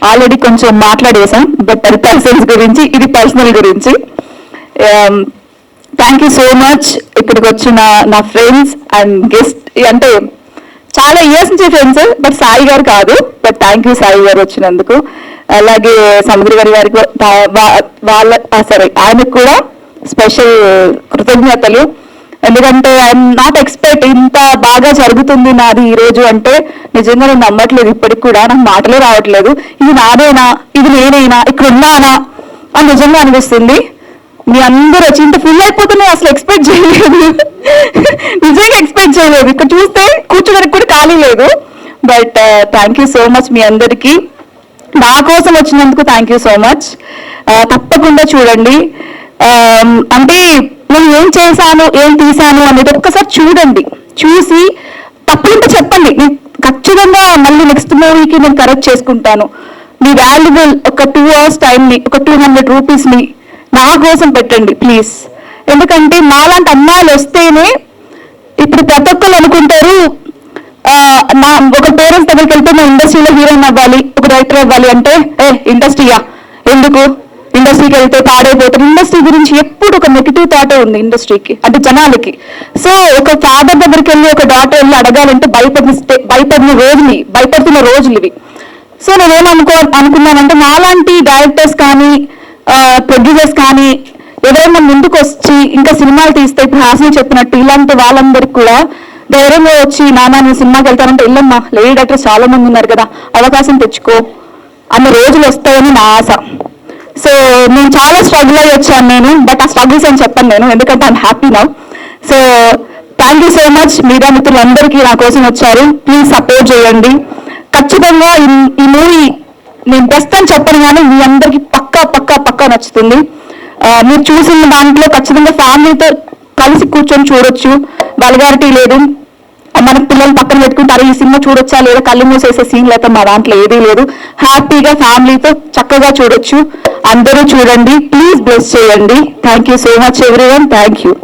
Already కొంచెం మాట్లాడేసాం, but అది persons గురించి, ఇది పర్సనల్ గురించి. థ్యాంక్ యూ సో మచ్ ఇక్కడికి వచ్చిన నా ఫ్రెండ్స్ అండ్ గెస్ట్. అంటే చాలా ఇయర్స్ నుంచి ఫ్రెండ్స్, బట్ సాయి గారు కాదు. బట్ థ్యాంక్ యూ సాయి గారు వచ్చినందుకు. అలాగే సముద్ర గారికి ఆయనకు కూడా స్పెషల్ కృతజ్ఞతలు. ఎందుకంటే ఐఎమ్ నాట్ ఎక్స్పెక్ట్ ఇంత బాగా జరుగుతుంది నాది ఈ రోజు అంటే. నిజంగా నేను నమ్మట్లేదు, ఇప్పటికి కూడా నాకు మాటలే రావట్లేదు. ఇది నాదేనా, ఇది నేనేనా, ఇక్కడ ఉన్నానా అని నిజంగా అనిపిస్తుంది. మీ అందరూ వచ్చి ఇంత ఫుల్ అయిపోతున్నాయి, అసలు ఎక్స్పెక్ట్ చేయలేదు. నిజంగా ఎక్స్పెక్ట్ చేయలేదు. ఇక్కడ చూస్తే కూర్చోడానికి కూడా ఖాళీ లేదు. But thank you so much మీ అందరికీ. నా కోసం వచ్చినందుకు థ్యాంక్ యూ సో మచ్. తప్పకుండా చూడండి. అంటే నేను ఏం చేశాను, ఏం తీశాను అనేది ఒక్కసారి చూడండి. చూసి తప్పుంటే చెప్పండి, నేను ఖచ్చితంగా మళ్ళీ నెక్స్ట్ మూవీకి నేను కరెక్ట్ చేసుకుంటాను. మీ వాల్యుబుల్ ఒక 2 hours టైంని, ఒక 200 రూపీస్ని నా కోసం పెట్టండి ప్లీజ్. ఎందుకంటే మాలాంటి అమ్మాయిలు వస్తేనే ఇప్పుడు ప్రతి ఒక్కరు అనుకుంటారు, నా ఒక పేరెంట్స్ దగ్గరికి వెళ్తే మా ఇండస్ట్రీలో హీరోయిన్ అవ్వాలి, ఒక డైరెక్టర్ అవ్వాలి అంటే ఇండస్ట్రీయా ఎందుకు, ఇండస్ట్రీకి వెళ్తే పాడైపోతుంది. ఇండస్ట్రీ గురించి ఎప్పుడు ఒక నెగిటివ్ థాటే ఉంది ఇండస్ట్రీకి, అంటే జనాలకి. సో ఒక ఫాదర్ దగ్గరికి వెళ్ళి ఒక డాటర్ వెళ్ళి అడగాలంటే భయపడుతున్న రోజులు ఇవి. సో అనుకున్నానంటే నాలాంటి డైరెక్టర్స్ కానీ ప్రొడ్యూసర్స్ కానీ ఎవరైనా ముందుకు వచ్చి ఇంకా సినిమాలు తీస్తే, ఇప్పుడు హాసిని చెప్పినట్టు ఇలాంటి వాళ్ళందరికీ కూడా ధైర్యంగా వచ్చి నాన్న నేను సినిమాకి వెళ్తానంటే వెళ్ళమ్మా, లేడీ డైరెక్టర్స్ చాలా మంది ఉన్నారు కదా, అవకాశం తెచ్చుకో అన్న రోజులు వస్తాయని నా ఆశ. సో నేను చాలా స్ట్రగుల్ అయ్యి వచ్చాను నేను, బట్ ఆ స్ట్రగుల్స్ అని చెప్పాను నేను, ఎందుకంటే I'm happy now. So thank you so much. Media మిత్రులందరికీ నా కోసం వచ్చారు, ప్లీజ్ సపోర్ట్ చేయండి. ఖచ్చితంగా ఈ మూవీ నేను బెస్ట్ అని చెప్పను కానీ మీ అందరికీ పక్కా పక్కా పక్కా నచ్చుతుంది. మీరు చూసిన దాంట్లో ఖచ్చితంగా ఫ్యామిలీతో కలిసి కూర్చొని చూడొచ్చు, వల్గారిటీ లేదు. మన పిల్లలు పక్కన పెట్టుకుంటారు, ఈ సినిమా చూడొచ్చా లేదా కళ్ళు మూసేసే సీన్ లేక మా దాంట్లో ఏదీ లేదు. హ్యాపీగా ఫ్యామిలీతో చక్కగా చూడొచ్చు. అందరూ చూడండి, ప్లీజ్ బ్లెస్ చేయండి. Thank you so much everyone. Thank you.